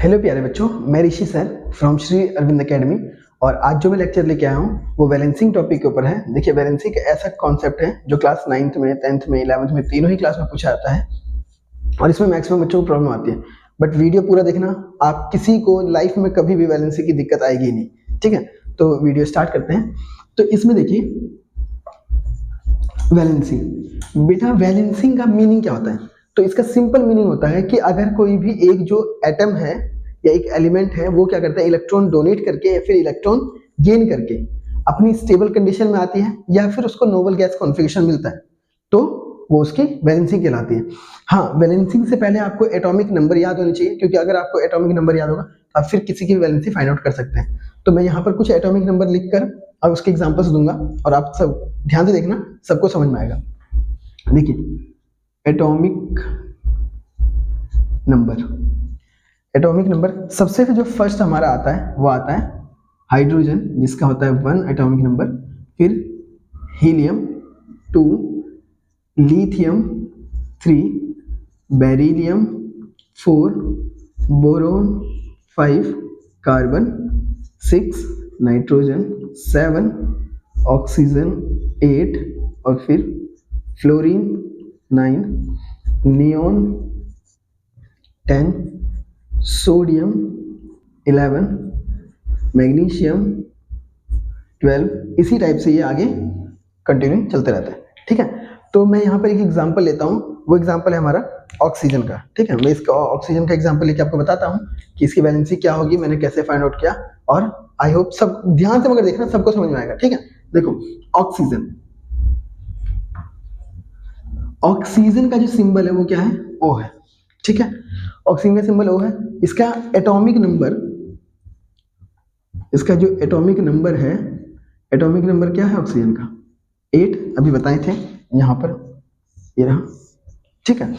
Hello प्यारे बच्चों, मैं Rishi sir from Shri Arvind academy. और आज जो मैं लेक्चर लेके आया हूँ वो बैलेंसिंग टॉपिक के ऊपर है। देखिए, बैलेंसिंग एक ऐसा कॉन्सेप्ट है जो क्लास 9th में, 10th में, 11th में, तीनों ही क्लास में पूछा जाता है और इसमें मैक्सिमम बच्चों को प्रॉब्लम आती है। बट वीडियो पूरा देखना, आप किसी को लाइफ में कभी भी बैलेंसिंग की दिक्कत आएगी नहीं। ठीक है, तो वीडियो स्टार्ट करते हैं। तो इसमें देखिए, बैलेंसिंग, बेटा बैलेंसिंग का मीनिंग क्या होता है? तो इसका सिंपल मीनिंग होता है कि अगर कोई भी एक जो एटम है या एक एलिमेंट है वो क्या करता है, इलेक्ट्रॉन डोनेट करके या फिर इलेक्ट्रॉन गेन करके अपनी स्टेबल कंडीशन में आती है या फिर उसको नोबल गैस कॉन्फ़िगरेशन मिलता है, तो वो उसकी बैलेंसिंग कहलाती है। हाँ, बैलेंसिंग से पहले आपको एटॉमिक नंबर याद होनी चाहिए, क्योंकि अगर आपको एटॉमिक नंबर याद होगा तो आप फिर किसी की भी बैलेंसिंग फाइंड आउट कर सकते हैं। तो मैं यहाँ पर कुछ एटॉमिक नंबर लिखकर और उसके एग्जांपल्स दूंगा और आप सब ध्यान से देखना, सबको समझ में आएगा। देखिए, एटॉमिक नंबर सबसे जो फर्स्ट हमारा आता है वो आता है हाइड्रोजन, जिसका होता है 1 एटॉमिक नंबर, फिर helium 2, lithium 3, beryllium 4, boron 5, carbon 6, nitrogen 7, oxygen 8 और फिर फ्लोरीन 9, नियोन 10, सोडियम 11, मैग्नीशियम 12। इसी टाइप से ये आगे कंटिन्यू चलते रहता है। ठीक है, तो मैं यहाँ पर एक एग्जांपल लेता हूँ, वो एग्जांपल है हमारा ऑक्सीजन का। ठीक है, मैं इसका ऑक्सीजन का एग्जांपल लेके आपको बताता हूँ कि इसकी बैलेंसिंग क्या होगी, मैंने कैसे फाइंड आउट किया, और आई होप सब ध्यान से मगर देखना, सबको समझ में आएगा। ठीक है, देखो ऑक्सीजन का जो सिंबल है वो क्या है, ओ है। ठीक है, ऑक्सीजन का सिंबल ओ है। इसका एटॉमिक नंबर, इसका जो एटॉमिक नंबर है, एटॉमिक नंबर क्या है ऑक्सीजन का? 8, अभी बताए थे यहाँ पर, ये रहा। ठीक है,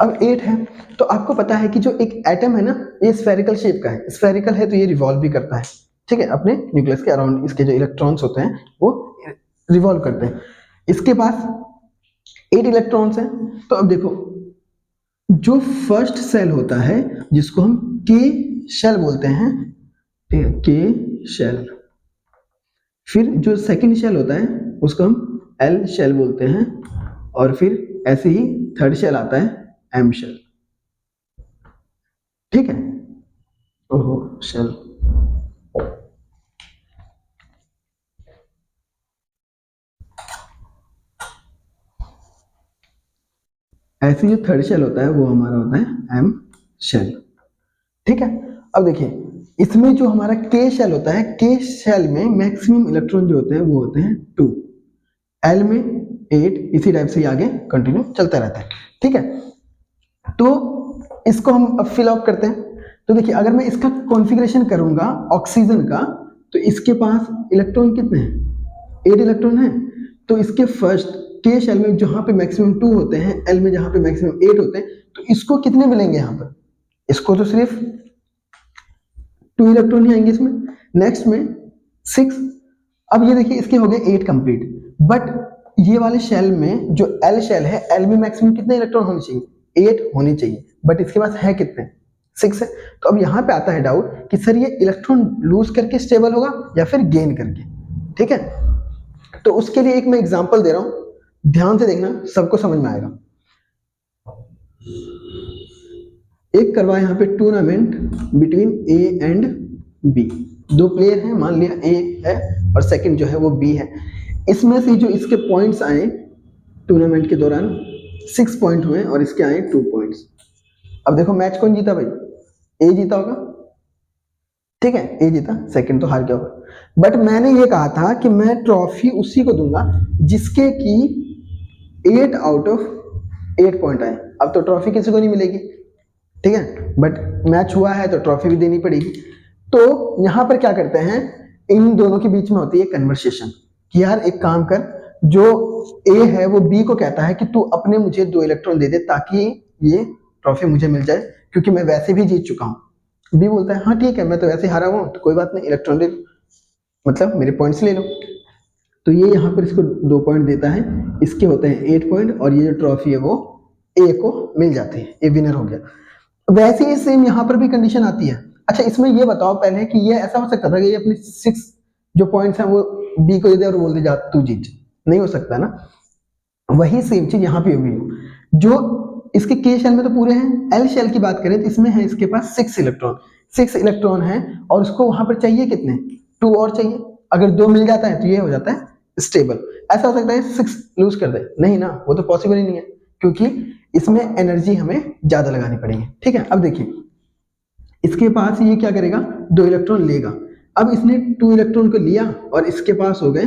अब 8 है तो आपको पता है कि जो एक एटम है ना, ये स्फेरिकल शेप का है। स्फेरिकल है तो ये रिवॉल्व भी करता है। ठीक है, अपने न्यूक्लियस के अराउंड इसके जो इलेक्ट्रॉन्स होते हैं वो रिवॉल्व करते हैं। इसके पास 8 इलेक्ट्रॉन्स हैं। तो अब देखो, जो फर्स्ट सेल होता है जिसको हम के शेल बोलते हैं, ठीक है, के शेल, फिर जो सेकंड शेल होता है उसको हम एल शेल बोलते हैं, और फिर ऐसे ही थर्ड शेल आता है एम शेल। ठीक है, ओहो शेल, ऐसे जो थर्ड शेल होता है वो हमारा होता है एम शेल। ठीक है, अब देखिए इसमें जो हमारा के शेल होता है, के शेल में मैक्सिमम इलेक्ट्रॉन जो होते हैं वो होते हैं 2, एल में 8, इसी टाइप से आगे कंटिन्यू चलता रहता है। ठीक है, तो इसको हम अब फिल आउट करते हैं। तो देखिए, अगर मैं इसका कॉन्फ़िगरेशन करूंगा ऑक्सीजन का, तो इसके पास इलेक्ट्रॉन कितने हैं? 8 इलेक्ट्रॉन है। तो इसके फर्स्ट के शेल में जहां पे मैक्सिमम 2 होते हैं, एल में जहां पे मैक्सिमम 8 होते हैं, तो इसको कितने मिलेंगे यहाँ पर? इसको तो सिर्फ 2 इलेक्ट्रॉन ही आएंगे इसमें। नेक्स्ट में 6। अब ये देखिए, इसके हो गए 8 कंप्लीट। बट ये वाले शेल में जो एल शेल है, एल में मैक्सिमम कितने इलेक्ट्रॉन होने चाहिए? 8 होने चाहिए। बट इसके पास है कितने? 6 है। तो अब यहाँ पे आता है डाउट कि सर ये इलेक्ट्रॉन लूज करके स्टेबल होगा या फिर गेन करके। ठीक है, तो उसके लिए एक मैं एग्जांपल दे रहा हूं, ध्यान से देखना, सबको समझ में आएगा। एक करवा यहाँ पे tournament between A and B. 2 player हैं, मान लिया ए है और सेकंड जो है वो बी है। इसमें से जो इसके पॉइंट्स आए टूर्नामेंट के दौरान 6 पॉइंट हुए और इसके आए 2 पॉइंट्स। अब देखो मैच कौन जीता भाई? ए जीता होगा। ठीक है, ए जीता, सेकंड तो हार गया होगा। बट मैंने ये कहा था कि मैं ट्रॉफी उसी को दूंगा जिसके की 8 आउट ऑफ 8 पॉइंट आए। अब तो ट्रॉफी किसी को नहीं मिलेगी। ठीक है, बट मैच हुआ है तो ट्रॉफी भी देनी पड़ेगी। तो यहां पर क्या करते हैं, इन दोनों के बीच में होती है कन्वर्सेशन कि यार एक काम कर, जो ए है वो बी को कहता है कि तू अपने मुझे 2 इलेक्ट्रॉन दे दे ताकि ये ट्रॉफी मुझे मिल जाए, क्योंकि मैं वैसे भी जीत चुका हूं। बी बोलता है हाँ ठीक है, मैं तो वैसे हारा हुआ हूं, तो कोई बात नहीं, इलेक्ट्रॉन दे, मतलब मेरे पॉइंट्स ले लो। तो ये यहाँ पर इसको 2 पॉइंट देता है, इसके होते हैं 8 पॉइंट, और ये जो ट्रॉफी है वो ए को मिल जाती है, ए विनर हो गया। वैसे ही सेम यहाँ पर भी कंडीशन आती है। अच्छा इसमें ये बताओ पहले कि ये ऐसा हो सकता था कि ये अपने 6 जो पॉइंट्स हैं वो बी को दे दे और बोल दे जा तू जीत, नहीं हो सकता ना। वही सेम चीज यहाँ पे होगी। जो इसके के शेल में तो पूरे हैं, एल शेल की बात करें तो इसमें है इसके पास 6 इलेक्ट्रॉन है और उसको वहां पर चाहिए कितने, 2 और चाहिए। अगर 2 मिल जाता है तो ये हो जाता है स्टेबल। ऐसा हो सकता है 6 लूज कर दे, नहीं ना, वो तो पॉसिबल ही नहीं है, क्योंकि इसमें एनर्जी हमें ज्यादा लगानी पड़ेगी। ठीक है, अब देखिए इसके पास ये क्या करेगा, 2 इलेक्ट्रॉन लेगा। अब इसने 2 इलेक्ट्रॉन को लिया और इसके पास हो गए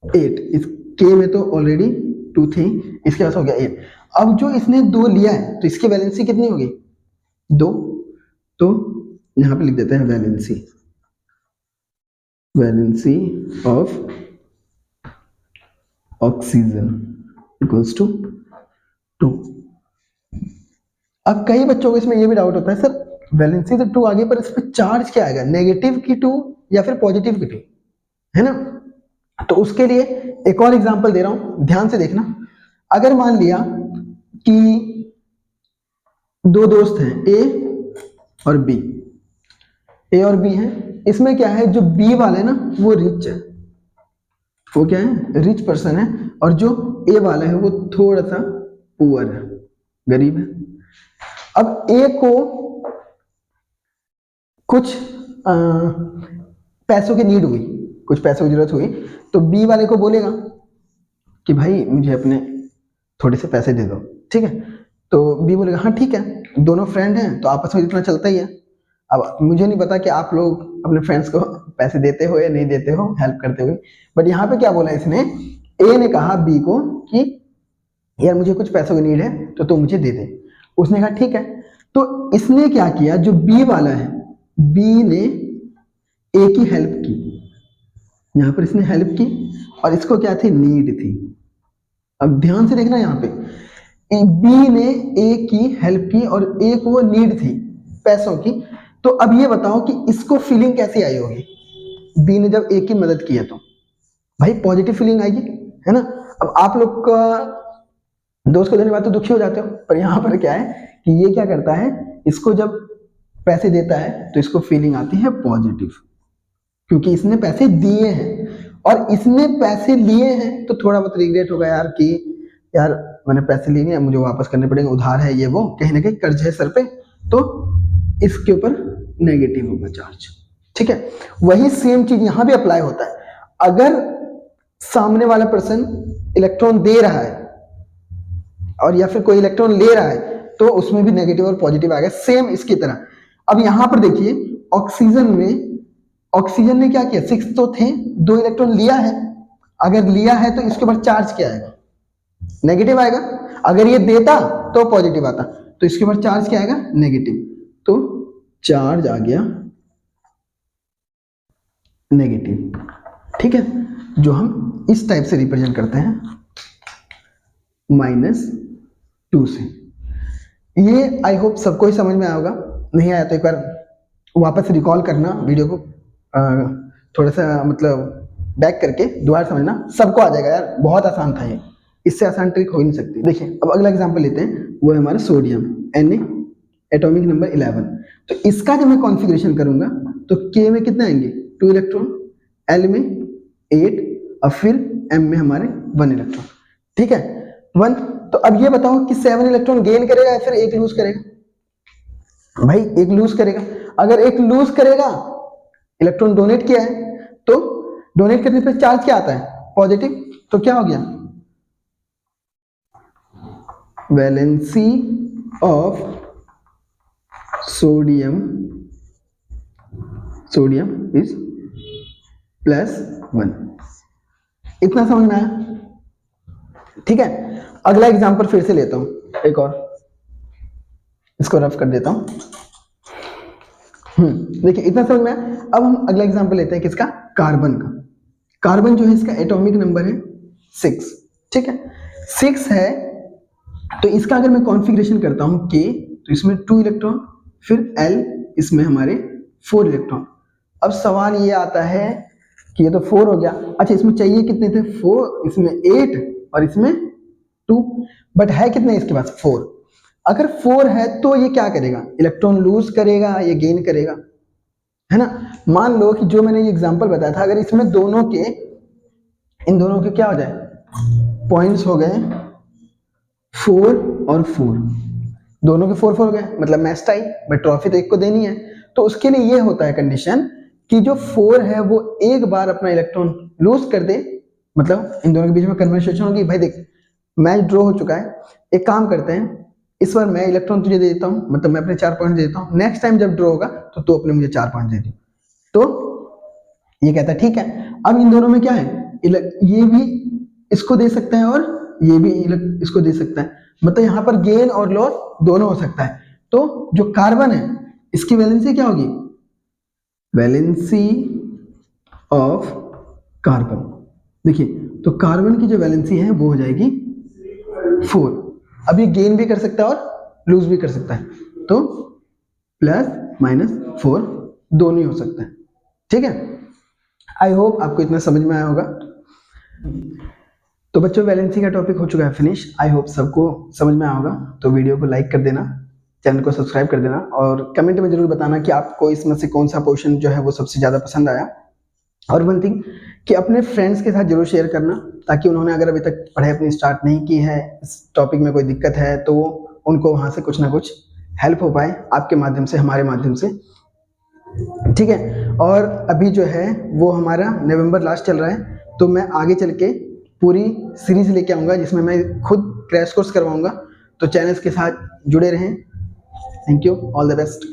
8, इस के में तो ऑलरेडी 2 थी, इसके पास हो गया 8। अब जो इसने 2 लिया है तो इसकी वैलेंसी कितनी होगी, 2। तो यहां पे लिख देते हैं valency of oxygen equals to 2। अब कई बच्चों को इसमें ये भी डाउट होता है सर वैलेंसी तो 2 आगे पर इस पर चार्ज क्या आएगा, नेगेटिव की 2 या फिर पॉजिटिव की 2, है ना। तो उसके लिए एक और एग्जांपल दे रहा हूं, ध्यान से देखना। अगर मान लिया कि 2 दोस्त हैं ए और बी, ए और बी हैं, इसमें क्या है जो बी वाला है ना वो रिच है, वो क्या है रिच पर्सन है, और जो ए वाला है वो थोड़ा सा पुअर है, गरीब है। अब ए को कुछ पैसों की नीड हुई, कुछ पैसों की जरूरत हुई, तो बी वाले को बोलेगा कि भाई मुझे अपने थोड़े से पैसे दे दो, ठीक है। तो बी बोलेगा हाँ ठीक है, दोनों फ्रेंड हैं तो आपस में इतना चलता ही है। अब मुझे नहीं पता कि आप लोग अपने फ्रेंड्स को पैसे देते हो या नहीं देते हो, हेल्प करते हो, बट यहाँ पे क्या बोला इसने, ए ने कहा बी को कि यार मुझे कुछ पैसों की नीड है तो तू मुझे दे दे। उसने कहा ठीक है। तो इसने क्या किया, जो बी वाला है, बी ने ए की हेल्प की, यहां पर इसने हेल्प की और इसको क्या थी, नीड थी। अब ध्यान से देखना यहाँ पे, बी ने ए की हेल्प की और ए को नीड थी पैसों की। तो अब ये बताओ कि इसको फीलिंग कैसी आई होगी, बी ने जब ए की मदद की है तो भाई पॉजिटिव फीलिंग आएगी, है ना। अब आप लोग का दोस्त को देने बाद तो दुखी हो जाते हो, पर यहाँ पर क्या है कि ये क्या करता है, इसको जब पैसे देता है तो इसको फीलिंग आती है पॉजिटिव, क्योंकि इसने पैसे दिए हैं। और इसने पैसे लिए हैं तो थोड़ा बहुत रिग्रेट होगा यार कि यार मैंने पैसे लिए हैं, मुझे वापस करने पड़ेंगे, उधार है ये वो, कहीं ना कहीं कर्ज है सर पे, तो इसके ऊपर नेगेटिव होगा चार्ज। ठीक है, वही सेम चीज यहां भी अप्लाई होता है। अगर सामने वाला पर्सन इलेक्ट्रॉन दे रहा है और या फिर कोई इलेक्ट्रॉन ले रहा है तो उसमें भी नेगेटिव और पॉजिटिव आएगा, सेम इसकी तरह। अब यहां पर देखिए ऑक्सीजन में, ऑक्सीजन ने क्या किया, 6 तो थे, 2 इलेक्ट्रॉन लिया है। अगर लिया है तो इसके ऊपर चार्ज क्या आएगा, नेगेटिव आएगा। अगर ये देता तो पॉजिटिव आता, तो इसके ऊपर चार्ज क्या आएगा, नेगेटिव। तो चार्ज आ गया नेगेटिव। ठीक है, जो हम इस टाइप से रिप्रेजेंट करते हैं -2 से। ये आई होप सबको ही समझ में आया होगा, नहीं आया तो एक बार वापस रिकॉल करना वीडियो को, थोड़ा सा मतलब बैक करके दोबारा समझना, सबको आ जाएगा यार, बहुत आसान था ये, इससे आसान ट्रिक हो ही नहीं सकती। देखिए अब अगला एग्जांपल लेते हैं, वो है हमारा सोडियम Na, एटॉमिक नंबर 11। तो इसका जब मैं कॉन्फ़िगरेशन करूंगा तो K में कितने आएंगे, 2 इलेक्ट्रॉन, L में 8 और फिर M में हमारे 1 इलेक्ट्रॉन। ठीक है 1। तो अब ये बताओ कि 7 इलेक्ट्रॉन गेन करेगा या फिर 1 लूज करेगा, भाई 1 लूज करेगा। अगर 1 लूज करेगा, इलेक्ट्रॉन डोनेट किया है, तो डोनेट करने पे चार्ज क्या आता है, पॉजिटिव। तो क्या हो गया, वैलेंसी ऑफ सोडियम इज +1। इतना समझ में आया। ठीक है, अगला एग्जांपल फिर से लेता हूं एक और, इसको रफ कर देता हूं। देखिए इतना समझ में आया। अब हम अगला एग्जांपल लेते हैं किसका, कार्बन का। कार्बन जो है इसका एटॉमिक नंबर है 6। ठीक है 6 है, तो इसका अगर मैं कॉन्फ़िगरेशन करता हूं K, तो इसमें 2 इलेक्ट्रॉन, फिर L, इसमें हमारे 4 इलेक्ट्रॉन। अब सवाल ये आता है कि ये तो 4 हो गया, अच्छा इसमें चाहिए कितने थे, 4, इसमें 8 और इसमें 2, बट है कितने इसके पास, 4। अगर 4 है तो ये क्या करेगा, इलेक्ट्रॉन लूज करेगा या गेन करेगा, है ना। मान लो कि जो मैंने ये एग्जांपल बताया था, अगर इसमें दोनों के, इन दोनों के क्या हो जाए, पॉइंट्स हो गए 4 और 4, दोनों के 4 हो गए, मतलब मैच टाई, बट ट्रॉफी तो एक को देनी है। तो उसके लिए ये होता है कंडीशन कि जो 4 है वो एक बार अपना इलेक्ट्रॉन लूज कर दे, मतलब इन दोनों के बीच में कन्वर्सेशन होगी, भाई देख मैच ड्रॉ हो चुका है, एक काम करते हैं, इस बार मैं इलेक्ट्रॉन तुझे दे देता हूँ, मतलब मैं अपने 4 पॉइंट दे देता हूँ, नेक्स्ट टाइम जब ड्रॉ होगा तो तू अपने मुझे 4 पॉइंट दे दी। तो ये कहता है ठीक है। अब इन दोनों में क्या है, ये भी इसको दे सकता है और ये भी इसको दे सकता है, मतलब यहाँ पर गेन और लॉस दोनों हो सकता है। तो जो कार्बन है इसकी वैलेंसी क्या होगी, वैलेंसी ऑफ कार्बन, देखिए तो कार्बन की जो वैलेंसी है वो हो जाएगी 4। अब ये गेन भी कर सकता है और लूज भी कर सकता है, तो +-4 दोनों ही हो सकता है, ठीक है। आई होप आपको इतना समझ में आया होगा। तो बच्चों वैलेंसी का टॉपिक हो चुका है फिनिश, आई होप सबको समझ में आया होगा। तो वीडियो को लाइक कर देना, चैनल को सब्सक्राइब कर देना और कमेंट में जरूर बताना कि आपको इसमें से कौन सा पोर्शन जो है वो सबसे ज़्यादा पसंद आया। और वन थिंग कि अपने फ्रेंड्स के साथ जरूर शेयर करना, ताकि उन्होंने अगर अभी तक पढ़ाई अपनी स्टार्ट नहीं की है, इस टॉपिक में कोई दिक्कत है, तो उनको वहाँ से कुछ ना कुछ हेल्प हो पाए आपके माध्यम से, हमारे माध्यम से, ठीक है। और अभी जो है वो हमारा नवंबर लास्ट चल रहा है, तो मैं आगे चल के पूरी सीरीज लेके आऊँगा जिसमें मैं खुद क्रैश कोर्स करवाऊँगा। तो चैनल्स के साथ जुड़े रहें। Thank you, all the best.